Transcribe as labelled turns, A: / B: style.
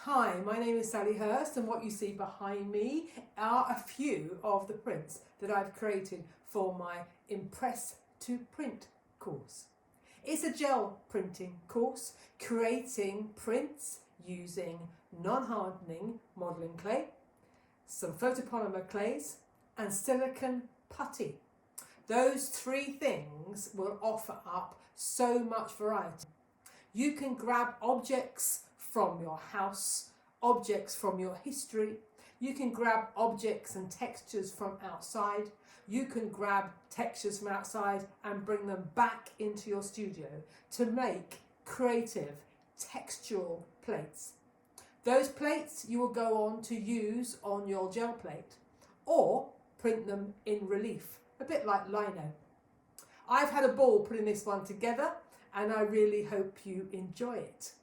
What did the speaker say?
A: Hi, my name is Sally Hurst, and what you see behind me are a few of the prints that I've created for my Impress to Print course. It's a gel printing course, creating prints using non-hardening modelling clay, some photopolymer clays and silicone putty. Those three things will offer up so much variety. You can grab objects from your house, objects from your history. You can grab objects and textures from outside. You can grab textures from outside and bring them back into your studio to make creative textural plates. Those plates you will go on to use on your gel plate or print them in relief, a bit like lino. I've had a ball putting this one together and I really hope you enjoy it.